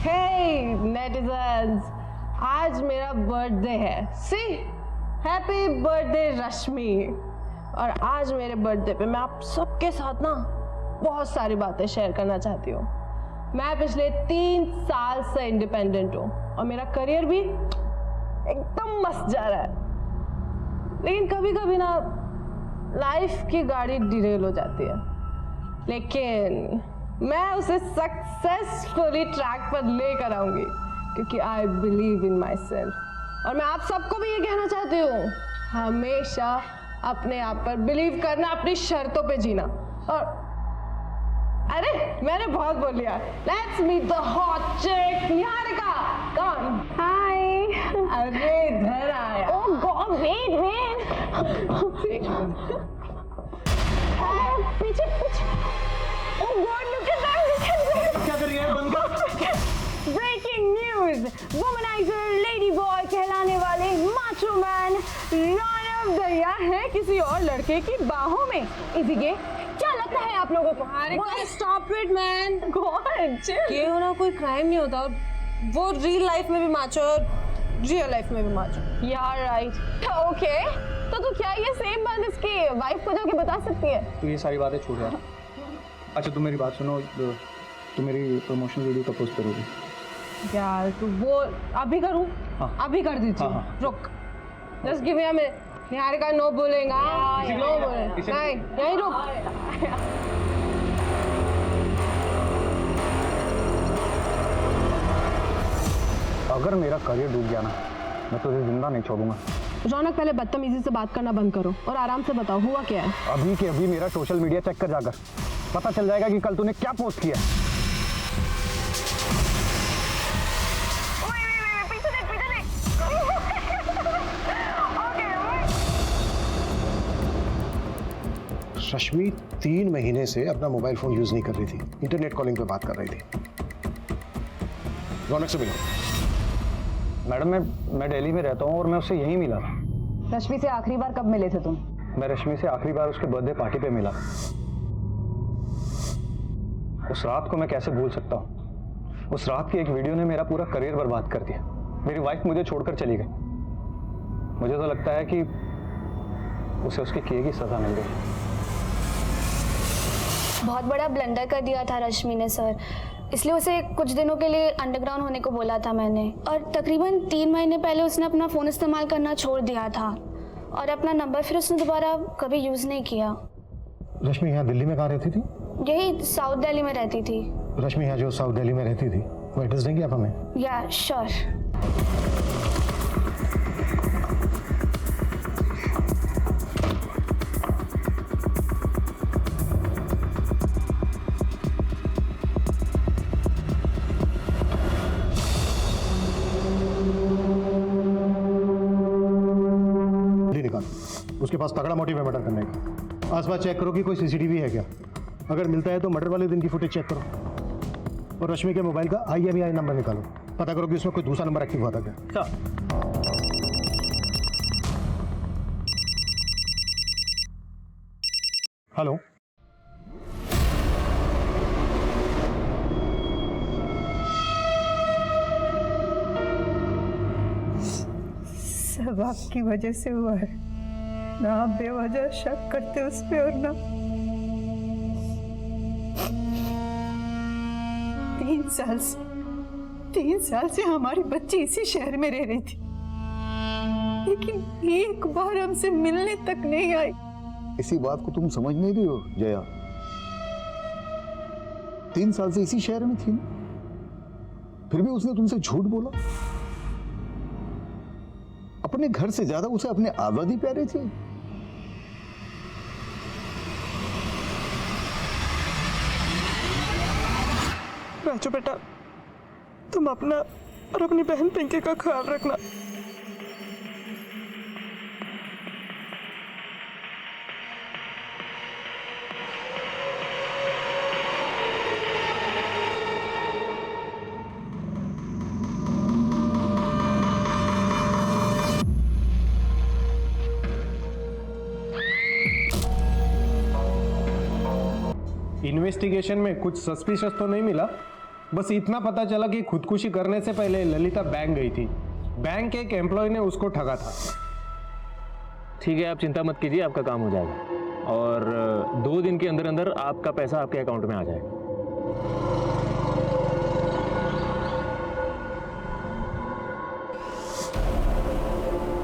Hey netizens, आज मेरा birthday है। सी हैप्पी बर्थडे रश्मि। और आज मेरे बर्थडे पे मैं आप सबके साथ ना बहुत सारी बातें शेयर करना चाहती हूँ। मैं पिछले 3 साल से इंडिपेंडेंट हूँ और मेरा करियर भी एकदम मस्त जा रहा है। लेकिन कभी कभी ना लाइफ की गाड़ी डिरेल हो जाती है, लेकिन मैं उसे सक्सेसफुली ट्रैक पर लेकर आऊंगी क्योंकि I believe in my self. और मैं आप सबको भी ये कहना चाहती हूँ, हमेशा अपने आप पर बिलीव करना, अपनी शर्तों पे जीना। और अरे मैंने बहुत बोल लिया। लेट्स मीट द हॉट चिक निहारिका। कम हाय। अरे इधर आया। ओह गॉड वेट पीछे पीछे। Oh God look at that. क्या कर रही है? बंद कर। Breaking news, womaniser lady boy कहलाने वाले माचो मैन रौनक दरिया है किसी और लड़के की बाहों में। इसीलिए क्या लगता है आप लोगों को? Stop it man. गॉड ये होना कोई क्राइम नहीं होता। वो रियल लाइफ में भी माचो और रियल लाइफ में भी माचो। यार राइट ओके। तो क्या ये सेम बात इसकी वाइफ को जाके बता सकती है? तू ये सारी बातें छोड़ यार। अच्छा तुम मेरी बात सुनो, तुम मेरी प्रमोशन वीडियो कब पोस्ट करोगी? यार तू वो अभी करूं? हाँ। अभी कर दीजिए। हाँ, हाँ। रुक, just give me a minute. Niharika no बोलेगा, नो बोले नहीं, यहीं रुक। अगर मेरा करियर डूब गया ना, मैं तुझे जिंदा नहीं छोड़ूंगा। रौनक पहले बदतमीजी से बात करना बंद करो और आराम से बताओ हुआ क्या है। अभी के अभी मेरा सोशल मीडिया चेक कर जाकर पता चल जाएगा कि कल तूने क्या पोस्ट किया। रश्मि 3 महीने से अपना मोबाइल फोन यूज नहीं कर रही थी, इंटरनेट कॉलिंग पे बात कर रही थी। रौनक से मिलो। मैडम मैं दिल्ली में रहता हूँ और मैं उससे यहीं मिला था। रश्मि से आखिरी बार कब मिले थे तुम? मैं रश्मि से आखिरी बार उसके बर्थडे पार्टी पे मिला। उस रात को मैं कैसे भूल सकता हूँ? उस रात की एक वीडियो ने मेरा पूरा करियर बर्बाद कर दिया। मेरी वाइफ मुझे छोड़कर चली गई। मुझे तो लगता है कि उसे उसके किए की सजा मिल गई। बहुत बड़ा ब्लंडर कर दिया था रश्मि ने सर, इसलिए उसे कुछ दिनों के लिए अंडरग्राउंड होने को बोला था मैंने। और तकरीबन 3 महीने पहले उसने अपना फ़ोन इस्तेमाल करना छोड़ दिया था और अपना नंबर फिर उसने दोबारा कभी यूज़ नहीं किया। रश्मि यहाँ दिल्ली में कहाँ रहती थी? यही साउथ दिल्ली में रहती थी। रश्मि यहाँ जो साउथ दिल्ली में रहती थी वो एड्रेस देंगे आप हमें? या श्योर। उसके पास तगड़ा मोटिव है मर्डर करने का। आसपास चेक करो कि कोई सीसीटीवी है क्या। अगर मिलता है तो मर्डर वाले दिन की फुटेज चेक करो और रश्मि के मोबाइल का IMEI नंबर निकालो। पता करो कि उसमें कोई दूसरा नंबर एक्टिव हुआ था क्या। हेलो, सब आपकी वजह से हुआ है ना। आप बेवजह शक करते उस पे और ना 3 साल से हमारी बच्ची इसी शहर में रह रही थी, लेकिन एक बार हमसे मिलने तक नहीं आई। इसी बात को तुम समझ नहीं रही हो जया? 3 साल से इसी शहर में थी ना, फिर भी उसने तुमसे झूठ बोला। अपने घर से ज्यादा उसे अपने आजादी प्यारी थी। राजू बेटा, तुम अपना और अपनी बहन पिंकी का ख्याल रखना। इन्वेस्टिगेशन में कुछ सस्पिशियस तो नहीं मिला? बस इतना पता चला कि खुदकुशी करने से पहले ललिता बैंक गई थी। बैंक के एक एम्प्लॉय ने उसको ठगा था। ठीक है, आप चिंता मत कीजिए, आपका काम हो जाएगा और 2 दिन के अंदर अंदर आपका पैसा आपके अकाउंट में आ जाएगा।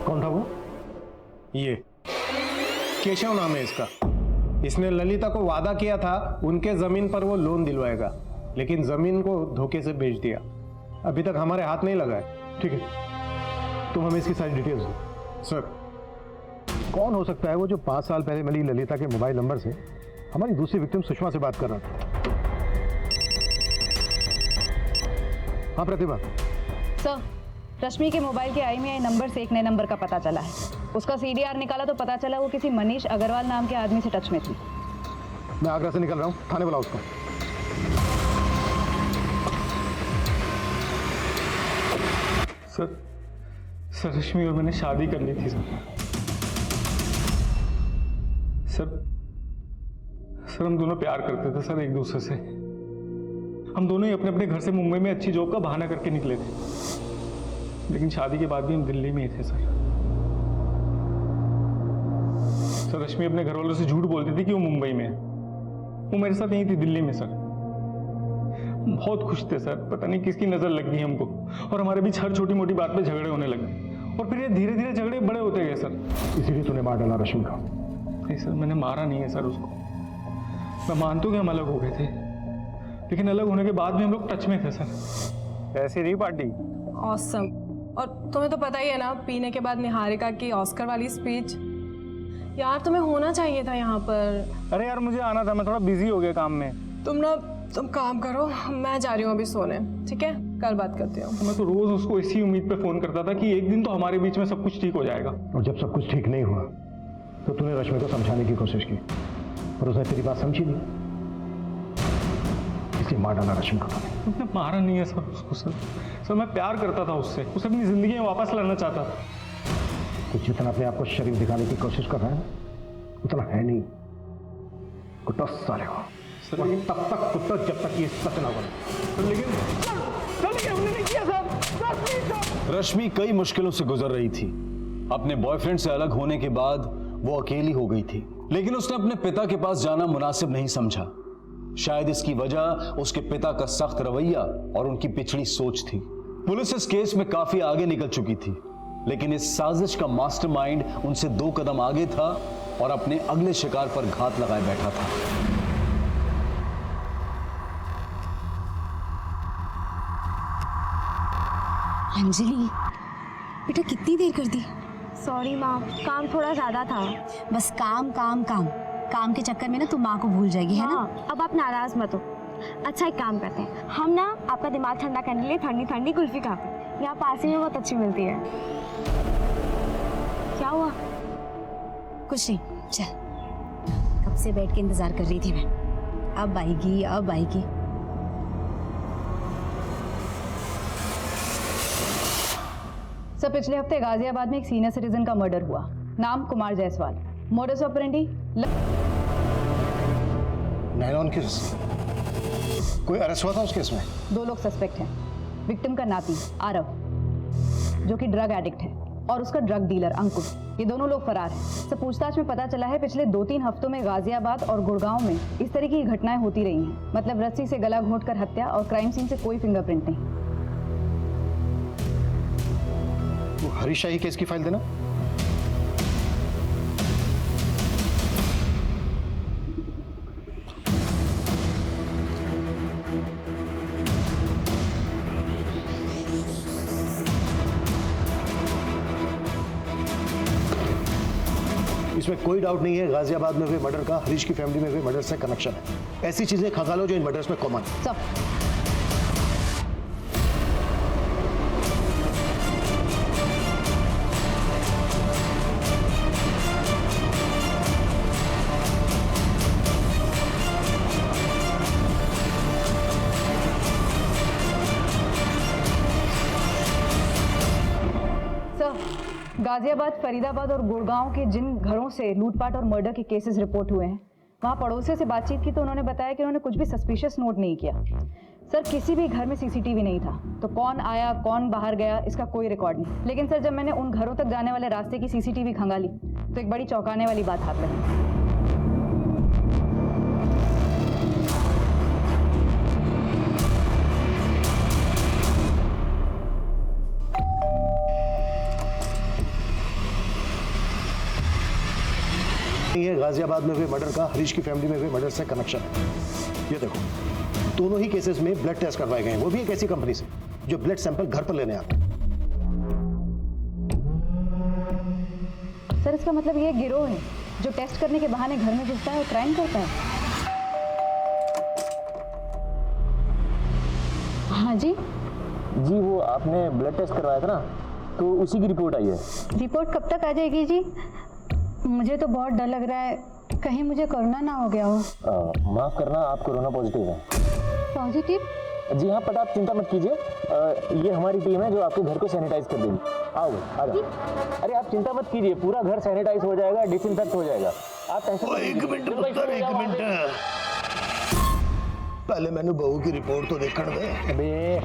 कौन था वो? ये केशव नाम है इसका। इसने ललिता को वादा किया था उनके जमीन पर वो लोन दिलवाएगा, लेकिन जमीन को धोखे से बेच दिया। अभी तक हमारे हाथ नहीं लगा है। ठीक है, तुम हमें इसकी सारी डिटेल्स दो। सर, कौन हो सकता है वो जो 5 साल पहले मिली ललिता के मोबाइल नंबर से हमारी दूसरी विक्टिम सुषमा से बात कर रहा था? हाँ प्रतिभा। सर, रश्मि के मोबाइल के IMEI नंबर से एक नए नंबर का पता चला है। उसका CDR निकाला तो पता चला वो किसी मनीष अग्रवाल नाम के आदमी से टच में थी। मैं आगरा से निकल रहा हूँ, थाने बुलाओ उसको। सर रश्मि और मैंने शादी कर ली थी सर हम दोनों प्यार करते थे सर एक दूसरे से। हम दोनों ही अपने अपने घर से मुंबई में अच्छी जॉब का बहाना करके निकले थे, लेकिन शादी के बाद भी हम दिल्ली में ही थे सर। रश्मि अपने घर वालों से झूठ बोलती थी कि वो मुंबई में है। वो मेरे साथ यहीं थी दिल्ली में सर। बहुत खुश थे सर, पता नहीं किसकी नजर लग गई हमको और हमारे बीच हर छोटी मोटी बात पे झगड़े होने लगे और फिर ये धीरे धीरे झगड़े बड़े होते गए सर। इसीलिए तूने मार डाला रश्मि को? नहीं सर, मैंने मारा नहीं है सर उसको। मैं मानता हूँ कि हम अलग हो गए थे, लेकिन अलग होने के बाद भी हम लोग टच में थे सर। ऐसी रही पार्टी। ऑसम। और तुम्हें तो पता ही है ना, पीने के बाद निहारिका की ऑस्कर वाली स्पीच। यार तुम्हें होना चाहिए था यहाँ पर। अरे यार मुझे आना था, मैं थोड़ा बिजी हो गया काम में। तुम काम करो, मैं जा रही हूँ अभी सोने। ठीक है, कल बात करती हूँ। मैं तो रोज उसको इसी उम्मीद पे फोन करता था कि एक दिन तो हमारे बीच में सब कुछ ठीक हो जाएगा। और जब सब कुछ ठीक नहीं हुआ तो तूने रश्मि को समझाने की कोशिश की, पर उसने तेरी बात समझी नहीं, इसलिए मार डाला रश्मि को तूने। उसने मारा नहीं है सर उसको सर मैं प्यार करता था उससे, उसे अपनी जिंदगी में वापस लाना चाहता था। तो जितना अपने आप को शरीफ दिखाने की कोशिश कर रहा है उतना है नहीं। कुत्ता साले हो सर, और तब तक कुत्ता जब तक ये सच ना बने। लेकिन हमने नहीं किया सर। रश्मि कई मुश्किलों से गुजर रही थी। अपने बॉयफ्रेंड से अलग होने के बाद वो अकेली हो गई थी, लेकिन उसने अपने पिता के पास जाना मुनासिब नहीं समझा। शायद इसकी वजह उसके पिता का सख्त रवैया और उनकी पिछड़ी सोच थी। पुलिस इस केस में काफी आगे निकल चुकी थी, लेकिन इस साजिश का मास्टरमाइंड उनसे 2 कदम आगे था और अपने अगले शिकार पर घात लगाए बैठा था। अंजलि बेटा, कितनी देर कर दी? सॉरी माँ, काम थोड़ा ज़्यादा था। बस काम काम काम काम के चक्कर में ना तुम माँ को भूल जाएगी, है ना? अब आप नाराज मत हो। अच्छा, एक काम करते हैं, हम ना आपका दिमाग ठंडा करने के लिए ठंडी ठंडी कुल्फी खाते हैं। यहाँ पास ही में बहुत अच्छी मिलती है। क्या हुआ? कुछ नहीं, चल। कब से बैठ के इंतजार कर रही थी मैं, अब आएगी अब आएगी। सर, पिछले हफ्ते गाजियाबाद में एक सीनियर सिटीजन का मर्डर हुआ। नाम कुमार जायसवाल। मोडस ऑपरेंडी नैनॉन केस, कोई अरेस्ट हुआ था उस केस में? 2 लोग सस्पेक्ट हैं। विक्टिम का नाती आरव, जो कि ड्रग एडिक्ट है, और उसका ड्रग डीलर अंकुर। ये दोनों लोग फरार हैं। सब पूछताछ में पता चला है पिछले 2-3 हफ्तों में गाजियाबाद और गुड़गांव में इस तरह की घटनाएं होती रही हैं। मतलब रस्सी से गला घोंटकर हत्या, और क्राइम सीन से कोई फिंगरप्रिंट नहीं। वो हरीश शाही केस की फाइल देना। इसमें कोई डाउट नहीं है, गाजियाबाद में हुए मर्डर का हरीश की फैमिली में हुए मर्डर से कनेक्शन है। ऐसी चीजें खंगालो जो इन मर्डर्स में कॉमन है। सब गाजियाबाद, फरीदाबाद और गुड़गांव के जिन घरों से लूटपाट और मर्डर के केसेस रिपोर्ट हुए हैं, वहां पड़ोसियों से बातचीत की तो उन्होंने बताया कि उन्होंने कुछ भी सस्पिशियस नोट नहीं किया। सर किसी भी घर में सीसीटीवी नहीं था, तो कौन आया कौन बाहर गया इसका कोई रिकॉर्ड नहीं। लेकिन सर जब मैंने उन घरों तक जाने वाले रास्ते की सीसीटीवी खंगाली तो एक बड़ी चौंकाने वाली बात हाथ लगी। ये गाजियाबाद में हुए मर्डर का हरीश की फैमिली में हुए मर्डर से कनेक्शन है। ये देखो, दोनों ही केसेस में ब्लड टेस्ट करवाए गए हैं, वो भी एक ऐसी कंपनी से जो ब्लड सैंपल घर पर लेने आते हैं। सर इसका मतलब ये गिरोह है जो टेस्ट करने के बहाने घर में घुसता है और क्राइम करता है। हाँ जी जी, वो आपने ब्लड टेस्ट करवाया था ना, तो उसी की रिपोर्ट आई है। रिपोर्ट कब तक आ जाएगी जी? मुझे तो बहुत डर लग रहा है, कहीं मुझे कोरोना ना हो गया हो। माफ करना, आप कोरोना पॉजिटिव हैं। पॉजिटिव? जी हाँ, बट आप चिंता मत कीजिए, ये हमारी टीम है जो आपके घर को सैनिटाइज कर देगी। आओ आ जाओ। अरे आप चिंता मत कीजिए, पूरा घर सैनिटाइज हो जाएगा, डिसइंफेक्ट हो जाएगा। आप टेंशन मत एक मिनट पुत्र, एक मिनट, पहले मैंने बहू की रिपोर्ट तो देखने दे। अबे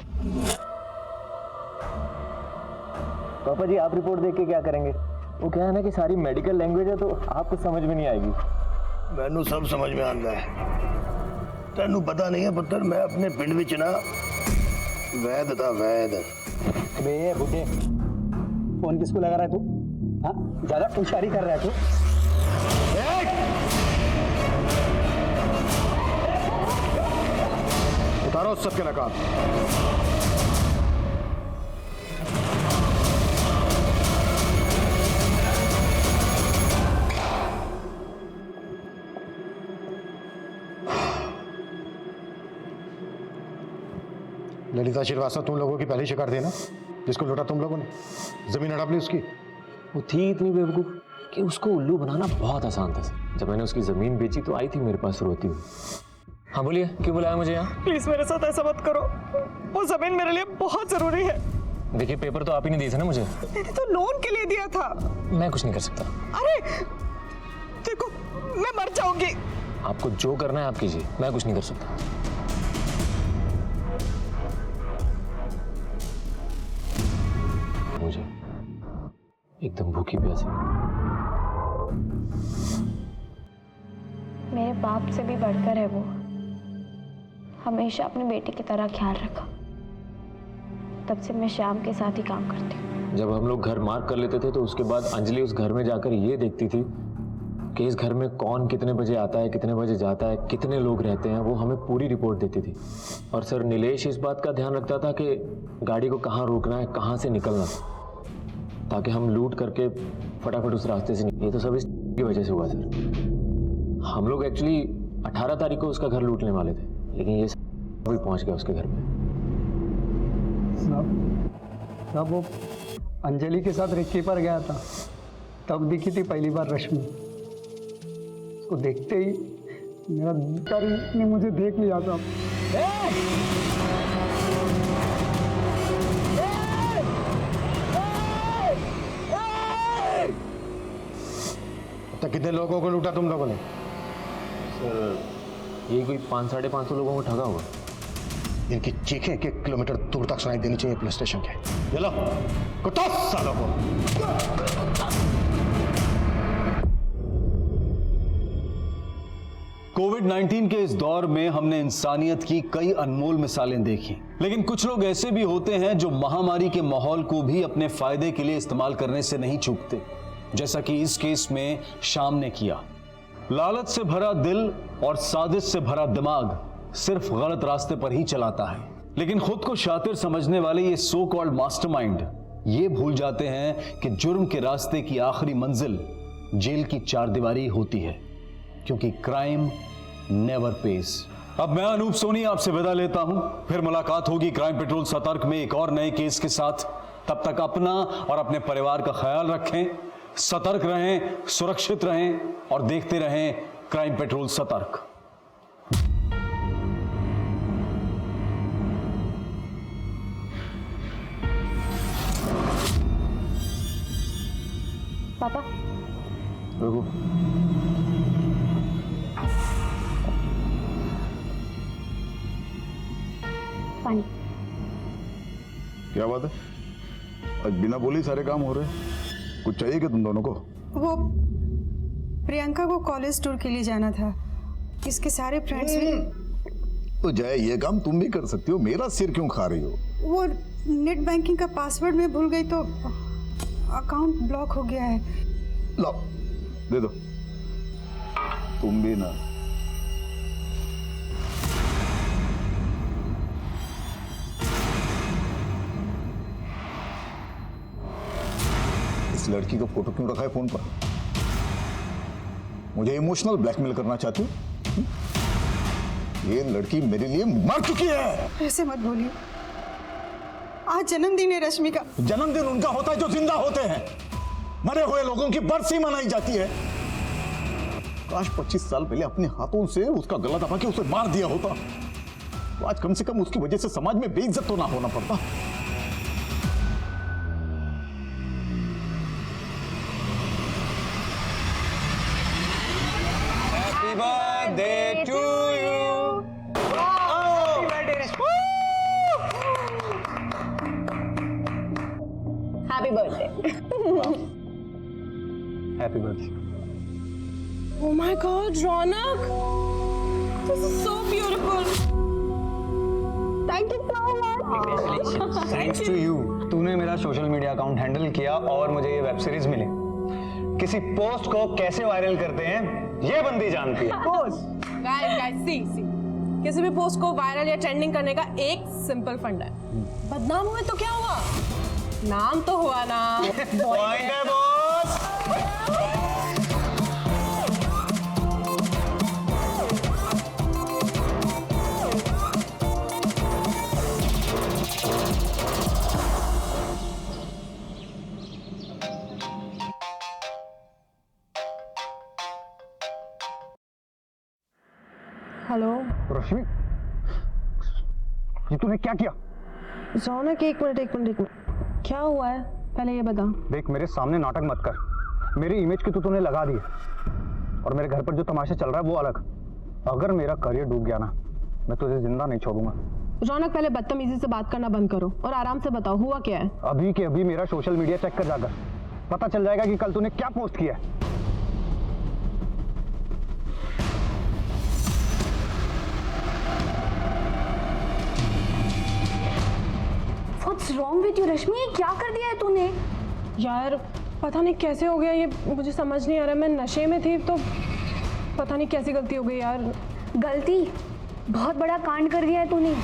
पापा जी, आप रिपोर्ट देख के क्या करेंगे? वो क्या है ना कि सारी मेडिकल लैंग्वेज है, तो आपको समझ में नहीं आएगी। मैनू सब समझ में आता है, तेनू पता नहीं है पुत्र, मैं अपने पिंड विच ना वैद था, वैद। अबे बुड्ढे, फोन किसको लगा रहा है तू? हाँ, ज्यादा होशियारी कर रहा है तू। उतारो सबके नकाब। ललिता श्रीवास्तव तुम लोगों की पहली शिकार थी ना, जिसको लूटा तुम लोगों ने, जमीन हड़प ली उसकी। वो थी इतनी बेवकूफ कि उसको उल्लू बनाना बहुत आसान था। जब मैंने उसकी जमीन बेची तो आई थी मेरे पास रोती हुई। हाँ बोलिए, क्यों बुलाया मुझे यहाँ? प्लीज मेरे साथ ऐसा मत करो, वो जमीन मेरे लिए बहुत जरूरी है। देखिए, पेपर तो आप ही नहीं दिए थे ना मुझे। मैंने तो लोन के लिए दिया था। मैं कुछ नहीं कर सकता। अरे देखो, मैं मर जाऊंगी। आपको जो करना है आप कीजिए, मैं कुछ नहीं कर सकता। मुझे एकदम भूखी प्यासी। मेरे बाप से भी बढ़कर है वो। हमेशा अपने बेटे की तरह ख्याल रखा। तब से मैं श्याम के साथ ही काम करती हूँ। जब हम लोग घर मार्क कर लेते थे तो उसके बाद अंजलि उस घर में जाकर ये देखती थी कि इस घर में कौन कितने बजे आता है, कितने बजे जाता है, कितने लोग रहते हैं, वो हमें पूरी रिपोर्ट देती थी। और सर नीलेश इस बात का ध्यान रखता था कि गाड़ी को कहाँ रोकना है, कहाँ से निकलना, ताकि हम लूट करके फटाफट उस रास्ते से निकले। ये तो सब इसकी वजह से हुआ सर। हम लोग एक्चुअली 18 तारीख को उसका घर लूटने वाले थे, लेकिन ये भी पहुंच गया उसके घर पे। तब वो अंजलि के साथ रिक्की पर गया था, तब दिखी थी पहली बार रश्मि। उसको देखते ही मेरा डर ने मुझे देख लिया था। तो कितने लोगों को लूटा तुम लोगों ने? सर ये कोई 500-550 लोगों को ठगा होगा। इनकी चीखें 1 किलोमीटर दूर तक सुनाई देनी चाहिए पुलिस स्टेशन के। चलो कुत्ता सालों को। कोविड-19 के इस दौर में हमने इंसानियत की कई अनमोल मिसालें देखी, लेकिन कुछ लोग ऐसे भी होते हैं जो महामारी के माहौल को भी अपने फायदे के लिए इस्तेमाल करने से नहीं चूकते, जैसा कि इस केस में श्याम ने किया। लालच से भरा दिल और साजिश से भरा दिमाग सिर्फ गलत रास्ते पर ही चलाता है, लेकिन खुद को शातिर समझने वाले ये सो कॉल्ड मास्टरमाइंड ये भूल जाते हैं कि जुर्म के रास्ते की आखिरी मंजिल जेल की चारदीवारी होती है, क्योंकि क्राइम नेवर पेज। अब मैं अनूप सोनी आपसे विदा लेता हूं, फिर मुलाकात होगी क्राइम पेट्रोल सतर्क में एक और नए केस के साथ। तब तक अपना और अपने परिवार का ख्याल रखें, सतर्क रहें, सुरक्षित रहें और देखते रहें क्राइम पेट्रोल सतर्क। पापा रुको, पानी। क्या बात है, आज बिना बोले सारे काम हो रहे हैं? कुछ चाहिए क्या तुम दोनों को? वो प्रियंका को कॉलेज टूर के लिए जाना था, इसके सारे फ्रेंड्स भी। तो जाए, ये काम तुम भी कर सकती हो, मेरा सिर क्यों खा रही हो? वो नेट बैंकिंग का पासवर्ड मैं भूल गई तो अकाउंट ब्लॉक हो गया है। लो दे दो। तुम भी ना। इस लड़की का फोटो क्यों रखा है फोन पर? मुझे इमोशनल ब्लैकमेल करना चाहती हो? ये लड़की मेरे लिए मर चुकी है। ऐसे मत बोलिए, आज जन्मदिन है रश्मि का। जन्मदिन उनका होता है जो जिंदा होते हैं। मरे हुए लोगों की बरसी मनाई जाती है। काश 25 साल पहले अपने हाथों से उसका गला दबा के उसे मार दिया होता, तो आज कम से कम उसकी वजह से समाज में बेइज्जत तो ना होना पड़ता। Happy birthday to you. Happy birthday. Happy birthday. Oh my God, Ronak, this is so beautiful. Thank you so much. Thanks to you. तूने मेरा सोशल मीडिया अकाउंट हैंडल किया और मुझे ये वेब सीरीज मिली। किसी पोस्ट को कैसे वायरल करते हैं ये बंदी जानती है। पोस्ट गाइस सी किसी भी पोस्ट को वायरल या ट्रेंडिंग करने का एक सिंपल फंडा है। बदनाम हुए तो क्या हुआ, नाम तो हुआ ना। पॉइंट है बॉस। हेलो रश्मि, ये तूने क्या किया? रौनक, एक मिनट, क्या हुआ है पहले ये बता। देख, मेरे सामने नाटक मत कर। मेरी इमेज की तो तूने लगा दी है, और मेरे घर पर जो तमाशा चल रहा है वो अलग। अगर मेरा करियर डूब गया ना, मैं तुझे जिंदा नहीं छोड़ूंगा। रौनक, पहले बदतमीजी से बात करना बंद करो और आराम से बताओ हुआ क्या है। अभी के अभी मेरा सोशल मीडिया चेक कर जाकर, पता चल जाएगा कि कल तूने क्या पोस्ट किया है। What's wrong with you, रश्मि? ये क्या कर दिया है तूने? यार पता नहीं कैसे हो गया ये, मुझे समझ नहीं आ रहा। मैं नशे में थी तो पता नहीं कैसी गलती हो गई यार। गलती? बहुत बड़ा कांड कर दिया है तूने।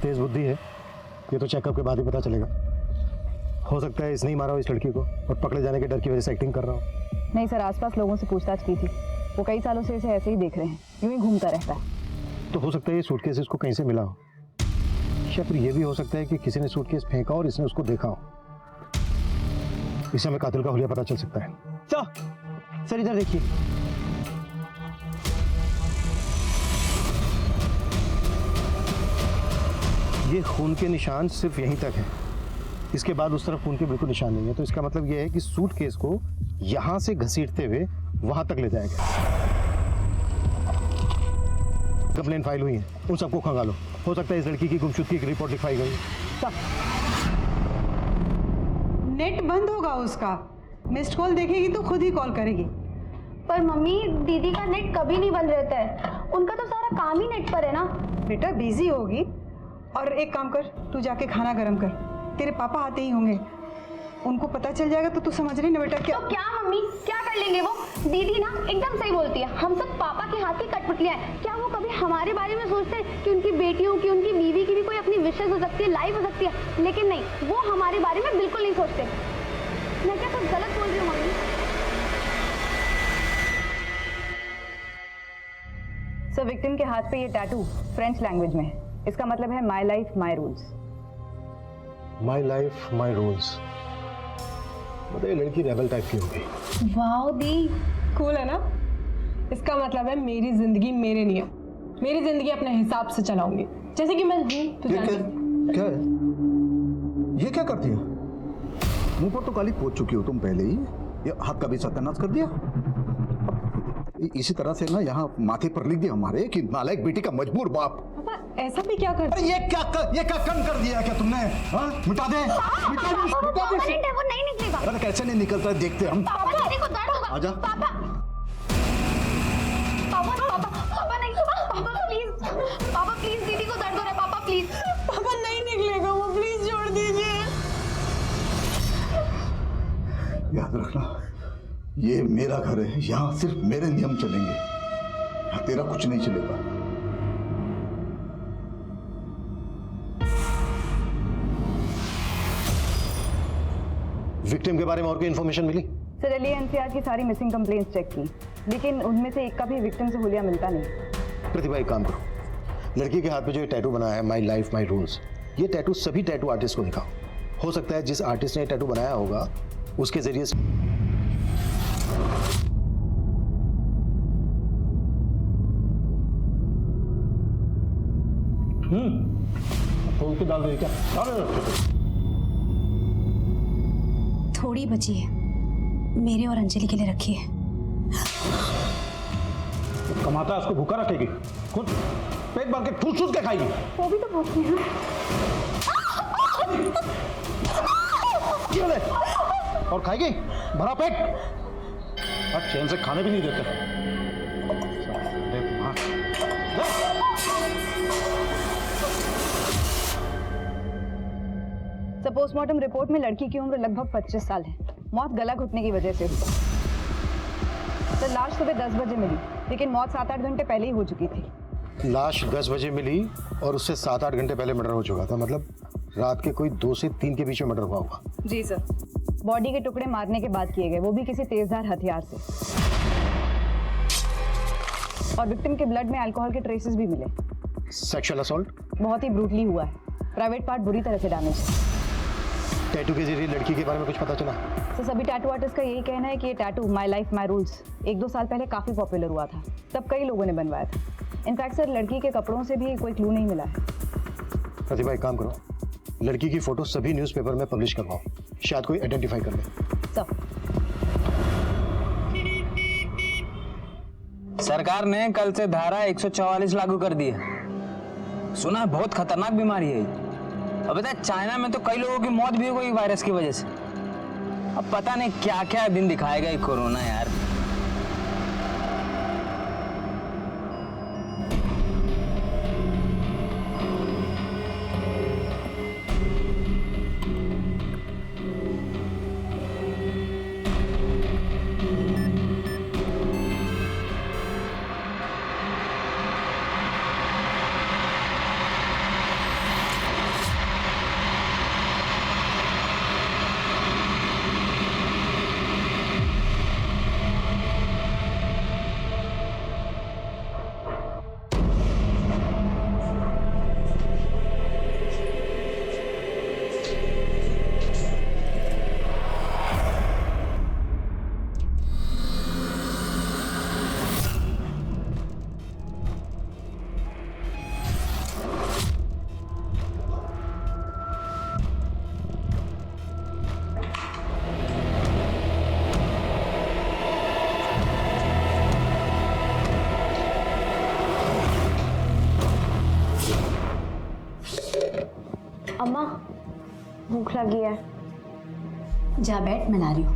तेज बुद्धि है ये तो चेकअप के बाद ही पता चलेगा। हो सकता है इसने ही मारा हो इस लड़की को और पकड़े जाने के डर की वजह से एक्टिंग कर रहा हो। नहीं सर, आसपास लोगों से पूछताछ की थी, वो कई सालों से इसे ऐसे ही देख रहे हैं, यूं ही घूमता रहता है। तो हो सकता है ये सूटकेस इसको कहीं से मिला हो, या फिर ये भी हो सकता है कि किसी ने सूटकेस फेंका और इसने उसको देखा हो। इससे हमें कातिल का हुलिया पता चल सकता है। सर इधर देखिए। ये खून के निशान सिर्फ यहीं तक है, इसके बाद उस तरफ खून के बिल्कुल निशान नहीं है। तो इसका मतलब यह है कि सूटकेस को यहां से घसीटते हुए वहां तक ले जाएगा। कंप्लेन फाइल हुई है, उन सबको खंगालो। हो सकता है इस लड़की की गुमशुदगी की रिपोर्ट लिखवाई गई। नेट बंद होगा उसका, मिस्ड कॉल देखेगी तो खुद ही कॉल करेगी। पर मम्मी, दीदी का नेट कभी नहीं बंद रहता है, उनका तो सारा काम ही नेट पर है ना। बेटा बिजी होगी, और एक काम कर, तू जाके खाना गर्म कर, तेरे पापा आते ही होंगे, उनको पता चल जाएगा तो तू समझ रही ना बेटा क्या? तो क्या मम्मी, क्या कर लेंगे वो? दीदी ना एकदम सही बोलती है, हम सब पापा के हाथ की कठपुतलियां हैं। क्या वो कभी हमारे बारे में सोचते हैं कि उनकी बेटियों की, उनकी बीवी की भी कोई अपनी विशेष हो सकती है, लाइफ हो सकती है? लेकिन नहीं, वो हमारे बारे में बिल्कुल नहीं सोचते। मैं क्या कुछ गलत बोल रही हूँ मम्मी? सर, विक्टिम के हाथ पे ये टैटू फ्रेंच लैंग्वेज में है। इसका मतलब है my life my rules. My life my rules. मतलब ये लड़की रेबल टाइप की होगी। वाओ दी, कूल है ना? इसका मतलब है मेरी जिंदगी मेरे नियम, मेरी जिंदगी अपने हिसाब से चलाऊंगी, जैसे कि मैं हूँ। क्या है? ये क्या करती है? मुंह पर तो काली पोत चुकी हो तुम पहले ही, ये हाथ का भी सत्यानाश कर दिया। इसी तरह से ना यहाँ माथे पर लिख दिया हमारे कि नालायक बेटी का मजबूर बाप। पापा ऐसा भी क्या करते? अरे ये क्या कम कर दिया क्या तुमने? हाँ, मिटा दे, मिटा दे, मिटा दे। वो नहीं निकलेगा। अरे कैसे नहीं निकलता है, देखते हम। पापा, दीदी को दर्द होगा। आजा। पापा, पापा, पापा नहीं, पापा प्लीज, दीदी को दर्द हो रहा है, पापा प्लीज। पापा नहीं निकलेगा वो, प्लीज छोड़ दीजिए। याद रखना, ये मेरा घर है, यहाँ सिर्फ मेरे नियम चलेंगे, यहाँ तेरा कुछ नहीं चलेगा। विक्टिम के बारे में और कोई इन्फॉर्मेशन मिली? सर, दिल्ली एनसीआर की सारी मिसिंग कंप्लेंट्स चेक की, लेकिन उनमें से एक का भी विक्टिम से हुलिया मिलता नहीं। प्रतिभा, एक काम करो, लड़की के हाथ पे जो ये टैटू बनाया है माई लाइफ माई रूल्स, ये टैटू सभी टैटू आर्टिस्ट को दिखाओ। हो सकता है जिस आर्टिस्ट ने ये टैटू बनाया होगा उसके जरिए खोल के डाल दे क्या? थोड़ी बची है, मेरे और अंजलि के लिए रखी है। कमाता है उसको भूखा रखेगी, खुद पेट भर के ठूस ठूस के खाएगी। वो भी तो भूखी है। और खाएगी भरा पेट, और चैन से खाने भी नहीं देते। पोस्टमार्टम रिपोर्ट में लड़की की उम्र लगभग 25 साल है। मौत गला घुटने की वजह से हुई। तो लाश सुबह 10 बजे मिली, लेकिन मौत 7-8 घंटे पहले ही हो चुकी थी। लाश 10 बजे मिली और उससे 7-8 घंटे पहले मर्डर हो चुका था, मतलब रात के कोई 2 से 3 के बीच में मर्डर हुआ होगा। जी सर। बॉडी के टुकड़े मारने के बाद किए गए, वो भी किसी तेजधार हथियार से। और विक्टिम के ब्लड में अल्कोहल के ट्रेसेस भी मिले। सेक्सुअल असॉल्ट बहुत ही ब्रूटली हुआ है। प्राइवेट पार्ट बुरी तरह से डैमेज है। टैटू के जरिए लड़की के बारे में कुछ पता चला? तो सभी टैटू आर्टिस्ट का यही कहना है कि ये tattoo my life my rules 1-2 साल पहले काफ़ी पॉपुलर हुआ था, तब कई लोगों ने बनवाया था। इनफैक्ट सर, लड़की के कपड़ों से भी कोई क्लू नहीं मिला है। प्रतिभा, एक काम करो, लड़की की फोटो सभी न्यूज़पेपर में पब्लिश करवाओ, शायद कोई आइडेंटिफाई कर ले। सरकार ने कल से धारा 144 लागू कर दी है। सुना है बहुत खतरनाक बीमारी है। अब पता है चाइना में तो कई लोगों की मौत भी हो गई वायरस की वजह से। अब पता नहीं क्या क्या दिन दिखाएगा ये कोरोना यार। अम्मा, भूख लगी है। जा बैठ, मैं ला रही हूँ।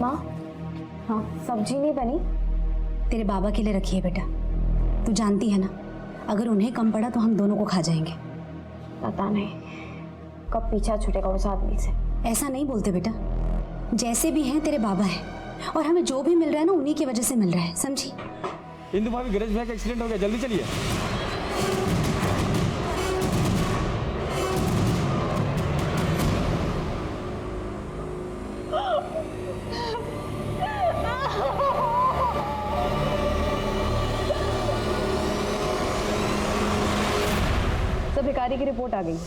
माँ, हाँ, सब्जी नहीं बनी? तेरे बाबा के लिए रखी है बेटा। तू जानती है ना, अगर उन्हें कम पड़ा तो हम दोनों को खा जाएंगे। पता नहीं कब पीछा छूटेगा उस आदमी से। ऐसा नहीं बोलते बेटा, जैसे भी हैं तेरे बाबा हैं और हमें जो भी मिल रहा है ना उन्हीं की वजह से मिल रहा है, समझी? इंदु भाभी, गणेश भाई का एक्सीडेंट हो गया, जल्दी चलिए। सब भिखारी की रिपोर्ट आ गई है।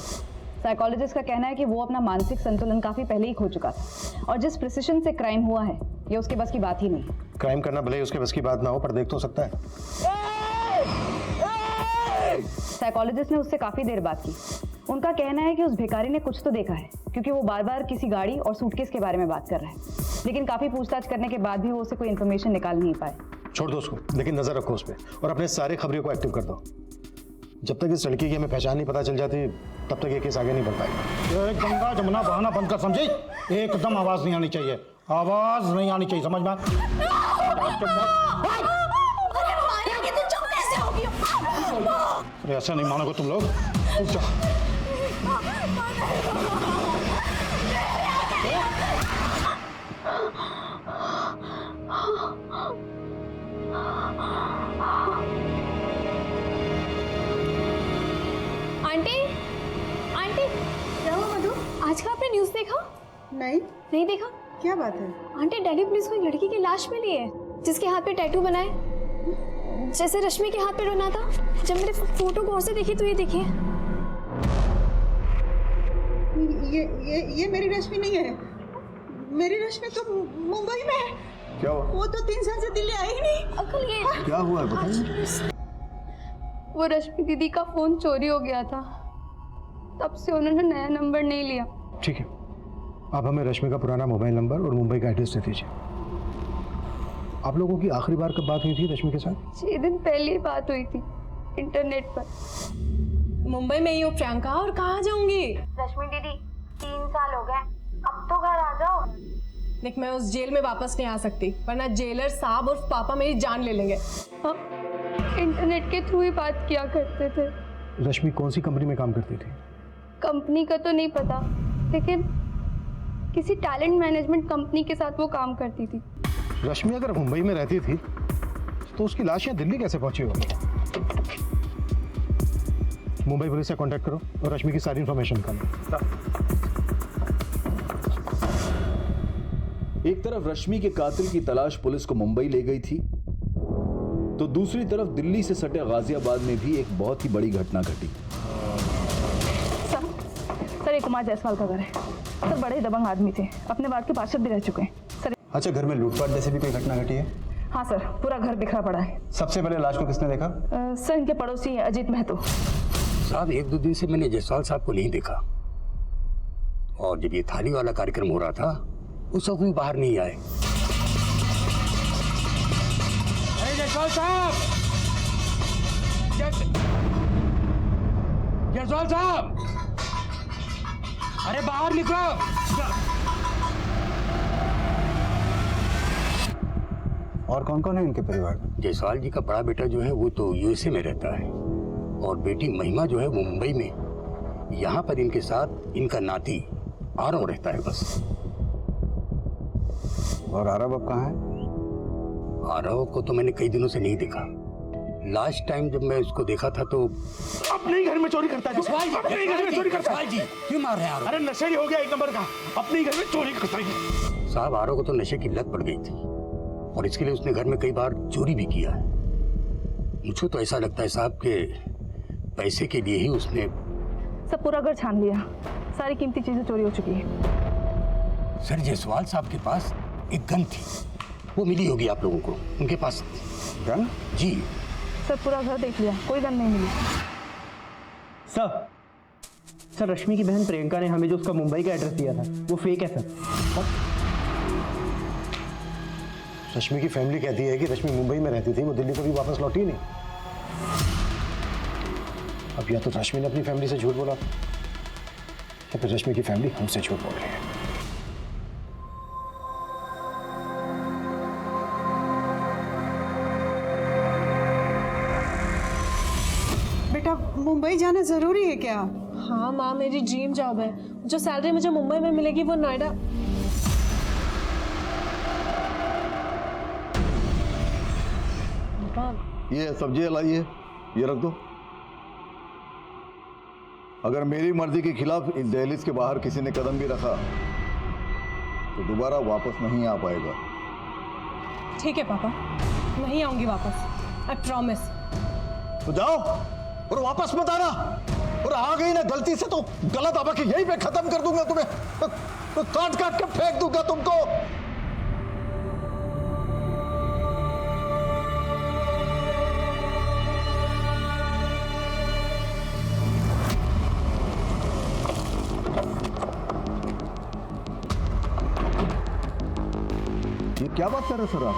साइकोलॉजिस्ट का कहना है कि वो अपना मानसिक संतुलन काफी पहले ही खो चुका था और जिस प्रिसिशन से क्राइम हुआ है ये उसके बस की बात ही नहीं। क्राइम करना भले ही उसके बस की बात ना हो, पर देख तो सकता है। साइकोलॉजिस्ट ने उससे काफी देर बात की। उनका कहना है कि उस भिखारी ने कुछ तो देखा है, क्योंकि वो बार बार किसी गाड़ी और सूटकेस के बारे में बात कर रहा है, लेकिन काफी पूछताछ करने के बाद भी वो उससे कोई इन्फॉर्मेशन निकाल नहीं पाए। छोड़ दो उसको, लेकिन नजर रखो उस पर और अपने सारे खबरों को एक्टिव कर दो। जब तक इस लड़की की हमें पहचान नहीं पता चल जाती तब तक ये केस आगे नहीं बढ़ पाएगा। ये गंगा जमुना बहाना बंद कर, समझी? एकदम आवाज नहीं आनी चाहिए, आवाज नहीं आनी चाहिए, समझ में? अरे ऐसा नहीं मानोगे तुम लोग, रुक जाओ। आंटी, आंटी, क्या हुआ मधु? आज का आपने न्यूज़ देखा? नहीं देखा? क्या बात है? आंटी, दिल्ली पुलिस को एक लड़की की लाश मिली है जिसके हाथ पे टैटू बनाए, जैसे रश्मि के हाथ पे बना था। जब मैंने फोटो गौर से देखी तो ये देखिए। ये मेरी रश्मि नहीं है। मेरी रश्मि तो मुंबई में है। क्या हुआ? वो तो 3 साल से दिल्ली आई ही नहीं। अंकल, ये क्या हुआ है बताइए। वो रश्मि दीदी का फोन चोरी हो गया था, तब से उन्होंने नया नंबर नहीं लिया। ठीक है, आप हमें रश्मि का पुराना मोबाइल नंबर और मुंबई का एड्रेस दे दीजिए। आप लोगों की आखिरी बार कब बात हुई थी रश्मि के साथ? 6 दिन पहले बात हुई थी इंटरनेट पर। मुंबई में ही हो प्रियंका, और कहाँ जाऊंगी? रश्मि दीदी, 3 साल हो गए, अब तो घर आ जाओ। देख, मैं उस जेल में वापस नहीं आ सकती, वरना जेलर साहब और पापा मेरी जान ले लेंगे। हम इंटरनेट के थ्रू ही बात किया करते थे। रश्मि कौन सी कंपनी में काम करती थी? कंपनी का तो नहीं पता, लेकिन किसी टैलेंट मैनेजमेंट कंपनी के साथ वो काम करती थी। रश्मि अगर मुंबई में रहती थी तो उसकी लाश यहाँ दिल्ली कैसे पहुंची होगी? मुंबई पुलिस से कांटेक्ट करो और रश्मि की सारी इंफॉर्मेशन निकालो। एक तरफ रश्मि के कातिल की तलाश पुलिस को मुंबई ले गई थी, तो दूसरी तरफ दिल्ली से सटे गाजियाबाद में भी एक बहुत ही बड़ी घटना घटी। सर, ये कुमार जायसवाल का घर है। सर, बड़े दबंग आदमी थे, अपने वार्ड के पार्षद भी रह चुके हैं। सर, अच्छा, घर में लूटपाट जैसे भी कोई घटना घटी है? हाँ सर, पूरा घर बिखरा पड़ा है। सबसे पहले लाश को किसने देखा? सर, इनके पड़ोसी अजीत महतो। साहब, 1-2 दिन से मैंने जायसवाल साहब को नहीं देखा, और जब ये थाली वाला कार्यक्रम हो रहा था उस वक्त भी बाहर नहीं आए। जायसवाल साहब, जायसवाल साहब, अरे बाहर निकलो। और कौन कौन है इनके परिवार में? जायसवाल जी का बड़ा बेटा जो है वो तो यूएसए में रहता है, और बेटी महिमा जो है वो मुंबई में। यहाँ पर इनके साथ इनका नाती आरव रहता है बस। और आरव अब कहाँ है? आरव को तो मैंने कई दिनों से नहीं देखा। लास्ट टाइम जब मैं उसको देखा था तो अपने ही घर में चोरी करता है। अपने ही घर में चोरी करता है। जी, क्यों मार रहे हैं आरव? अरे नशे हो गया 1 नंबर का, अपने ही घर में चोरी करता है। साहब, आरव को तो नशे की लत पड़ गई थी और इसके लिए उसने घर में कई बार चोरी भी किया है। मुझे तो ऐसा लगता है साहब कि पैसे के लिए ही उसने। सब पूरा घर छान लिया, सारी कीमती चीजें चोरी हो चुकी है। सर, जायसवाल साहब के पास एक गन थी, वो मिली होगी आप लोगों को। उनके पास गन? जी सर, पूरा घर देख लिया, कोई गन नहीं मिली। सर, रश्मि की बहन प्रियंका ने हमें जो उसका मुंबई का एड्रेस दिया था वो फेक है सर। रश्मि की फैमिली कहती है कि रश्मि मुंबई में रहती थी, वो दिल्ली कभी वापस लौटी नहीं। अब या तो रश्मि ने अपनी फैमिली से झूठ बोला या फिर रश्मि की फैमिली हमसे झूठ बोल रही है। बेटा, मुंबई जाना जरूरी है क्या? हाँ माँ, मेरी ड्रीम जॉब है। जो सैलरी मुझे मुंबई में मिलेगी वो नोएडा। ये सब्जी लाइए, ये रख दो। अगर मेरी मर्जी के खिलाफ इस दहलीज के बाहर किसी ने कदम भी रखा तो दोबारा वापस नहीं आ पाएगा। ठीक है पापा, नहीं आऊंगी वापस, आई प्रॉमिस। तो जाओ और वापस मत आना, और आ गई ना गलती से तो गलत आवा के यहीं पे खत्म कर दूंगा तुम्हें, तो काट काट के फेंक दूंगा तुमको। ये क्या बात कर रहे सर आप?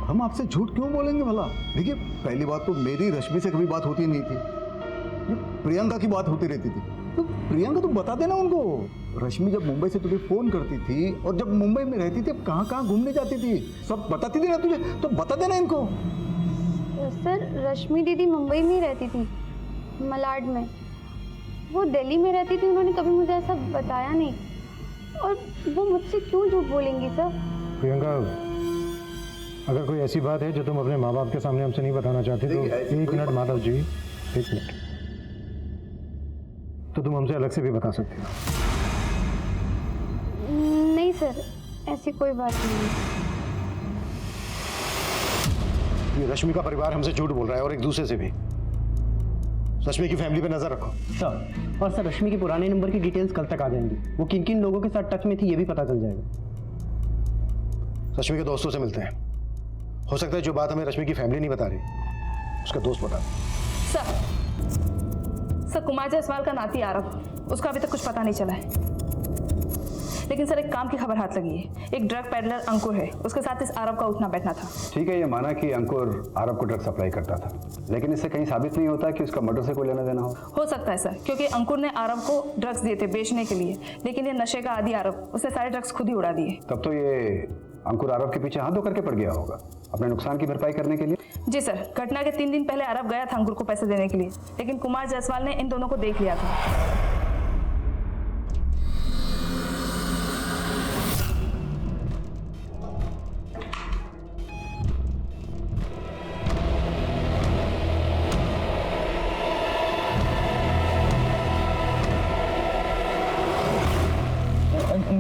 हम आपसे झूठ क्यों बोलेंगे भला? देखिए, पहली बात तो मेरी रश्मि से कभी बात होती नहीं थी, ये प्रियंका की बात होती रहती थी। तो प्रियंका तो बता देना उनको। रश्मि जब मुंबई से तुझे फोन करती थी और जब मुंबई में रहती थी, अब कहाँ कहाँ घूमने जाती थी, सब बताती थी ना तुझे, तो बता देना इनको। सर, रश्मि दीदी मुंबई में ही रहती थी, मलाड में। वो दिल्ली में रहती थी, उन्होंने कभी मुझे ऐसा बताया नहीं। और वो मुझसे क्यों झूठ बोलेंगी सर? प्रियंका, अगर कोई ऐसी बात है जो तुम अपने माँ बाप के सामने हमसे नहीं बताना चाहते तो एक मिनट माधव जी, एक मिनट, तो तुम हमसे अलग से भी बता सकते हो। नहीं सर, ऐसी कोई बात नहीं। ये रश्मि का परिवार हमसे झूठ बोल रहा है और एक दूसरे से भी। रश्मि की फैमिली पे नजर रखो सर। और सर, रश्मि के पुराने नंबर की डिटेल्स कल तक आ जाएंगी। वो किन किन लोगों के साथ टच में थी ये भी पता चल जाएगा। रश्मि के दोस्तों से मिलते हैं, हो सकता है जो बात हमें रश्मि की फैमिली नहीं बता रही उसका दोस्त बता। सर, कुमार जायसवाल का नाती आरव, उसका अभी तक कुछ पता नहीं चला है। लेकिन सर, एक काम की खबर हाथ लगी है। एक ड्रग पेडलर अंकुर है, उसके साथ इस आरव का उठना बैठना था। ठीक है, ये माना कि अंकुर आरव को ड्रग सप्लाई करता था, लेकिन इससे कहीं साबित नहीं होता कि उसका मर्डर से कोई लेना देना हो सकता है सर, क्योंकि अंकुर ने आरव को ड्रग्स दिए थे बेचने के लिए, लेकिन ये नशे का आदी आरव, उसने सारे ड्रग्स खुद ही उड़ा दिए। तब तो ये अंकुर आरव के पीछे हाथ धो करके पड़ गया होगा अपने नुकसान की भरपाई करने के लिए। जी सर, घटना के 3 दिन पहले आरव गया था अंकुर को पैसे देने के लिए, लेकिन कुमार जायसवाल ने इन दोनों को देख लिया था।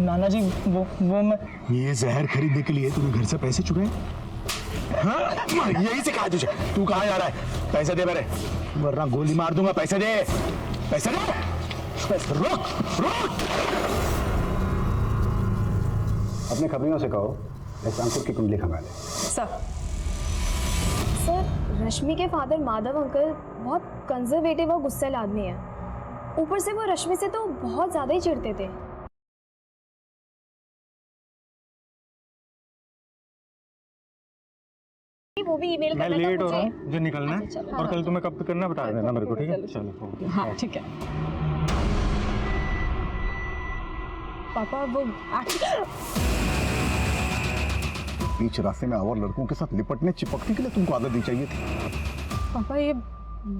नाना जी, वो मैं ये जहर खरीदने के लिए तूने घर से पैसे चुराए? हाँ, यही से कहा तुझे। तू कहाँ जा रहा है? पैसे दे मेरे, वरना गोली मार दूंगा। पैसे दे, पैसे दे, रोक रोक। अपने खबरियों से कहो इस अंकुर की कुंडली खंगा ले। सर, रश्मि के फादर माधव अंकल बहुत कंजर्वेटिव और गुस्सैल आदमी है। ऊपर से वो रश्मि से तो बहुत ज्यादा ही चिढ़ते थे। वो भी ईमेल मैं लेट हो रहा हूँ, मुझे निकलना है। और कल तुम्हें कब करना बता देना मेरे को, ठीक है? चलो। हाँ ठीक है पापा। वो बीच रास्ते में और लड़कों के साथ लिपटने चिपकने के लिए तुमको आदत दी चाहिए थी। पापा, ये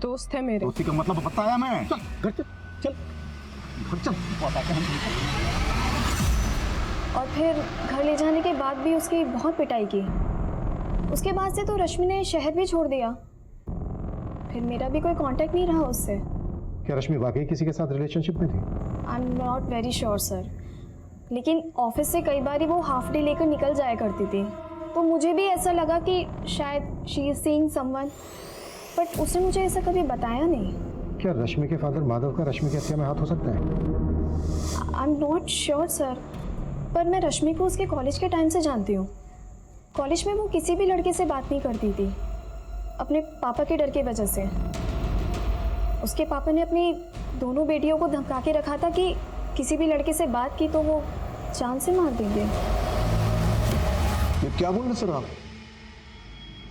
दोस्त है मेरे। दोस्ती का मतलब बताया मैं। चल घर चल, चल घर चल। और फिर घर ले जाने के बाद भी उसकी बहुत पिटाई की। उसके बाद से तो रश्मि ने शहर भी छोड़ दिया। फिर मेरा भी कोई कांटेक्ट नहीं रहा उससे। क्या रश्मि वाकई किसी के साथ रिलेशनशिप में थी? I am not very sure sir, लेकिन ऑफिस से कई बार वो हाफ डे लेकर निकल जाया करती थी, तो मुझे भी ऐसा लगा कि शायद she is seeing someone, but उसने मुझे ऐसा कभी बताया नहीं। क्या रश्मि के फादर माधव का रश्मि की हत्या में हाथ हो सकता है? I am not sure sir, पर मैं रश्मि को उसके कॉलेज के टाइम से जानती हूँ। कॉलेज में वो किसी भी लड़के से बात नहीं करती थी, अपने पापा के डर की वजह से। उसके पापा ने अपनी दोनों बेटियों को धमका के रखा था कि किसी भी लड़के से बात की तो वो जान से मार देंगे। ये क्या बोल रहे सर आप?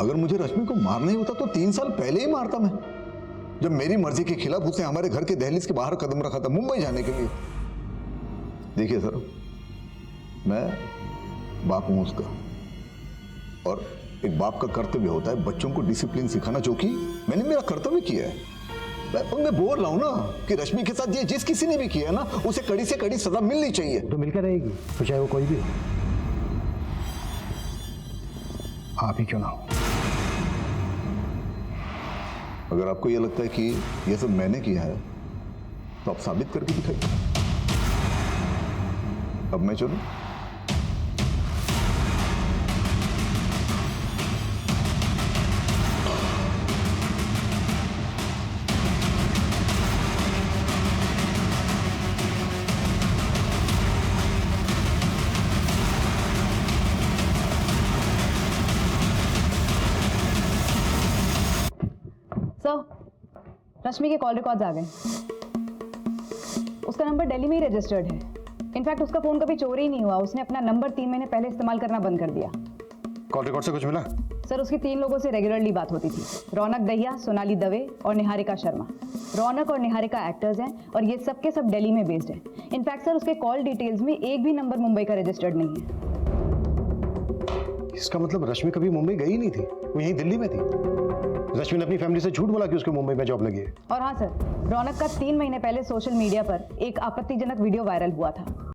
अगर मुझे रश्मि को मारना ही होता तो 3 साल पहले ही मारता मैं, जब मेरी मर्जी के खिलाफ उसने हमारे घर के दहलीज के बाहर कदम रखा था मुंबई जाने के लिए। देखिए सर, मैं बाप हूं उसका, और एक बाप का कर्तव्य होता है बच्चों को डिसिप्लिन सिखाना, जो कि मैंने मेरा कर्तव्य किया है। मैं बोल रहा हूँ ना कि रश्मि के साथ ये जिस किसी ने भी किया है ना, उसे कड़ी से कड़ी सजा मिलनी चाहिए। तो मिलकर रहेगी, तो चाहे वो कोई भी हो, आप ही क्यों ना हो। अगर आपको ये लगता है कि ये सब मैंने किया है तो आप साबित करके दिखाइए। अब मैं चलूं? सर, रश्मि के कॉल रिकॉर्ड्स आ गए। उसका नंबर दिल्ली में ही रजिस्टर्ड है। इनफैक्ट उसका फोन कभी चोरी ही नहीं हुआ। उसने अपना नंबर 3 महीने पहले इस्तेमाल करना बंद कर दिया। कॉल रिकॉर्ड से कुछ मिला? सर, उसकी 3 लोगों से रेगुलरली बात होती थी। रौनक दहिया, सोनाली दवे और निहारिका शर्मा। रौनक और निहारिका एक्टर्स हैं और ये सब के सब दिल्ली में बेस्ड हैं। इनफैक्ट सर, उसके कॉल डिटेल्स में एक भी नंबर मुंबई का रजिस्टर्ड नहीं है। इसका मतलब रश्मि कभी मुंबई गई नहीं थी, वो यहीं दिल्ली में थी। रश्मि ने अपनी फैमिली से झूठ बोला कि उसको मुंबई में जॉब लगी है। और हाँ सर, रौनक का 3 महीने पहले सोशल मीडिया पर एक आपत्तिजनक वीडियो वायरल हुआ था।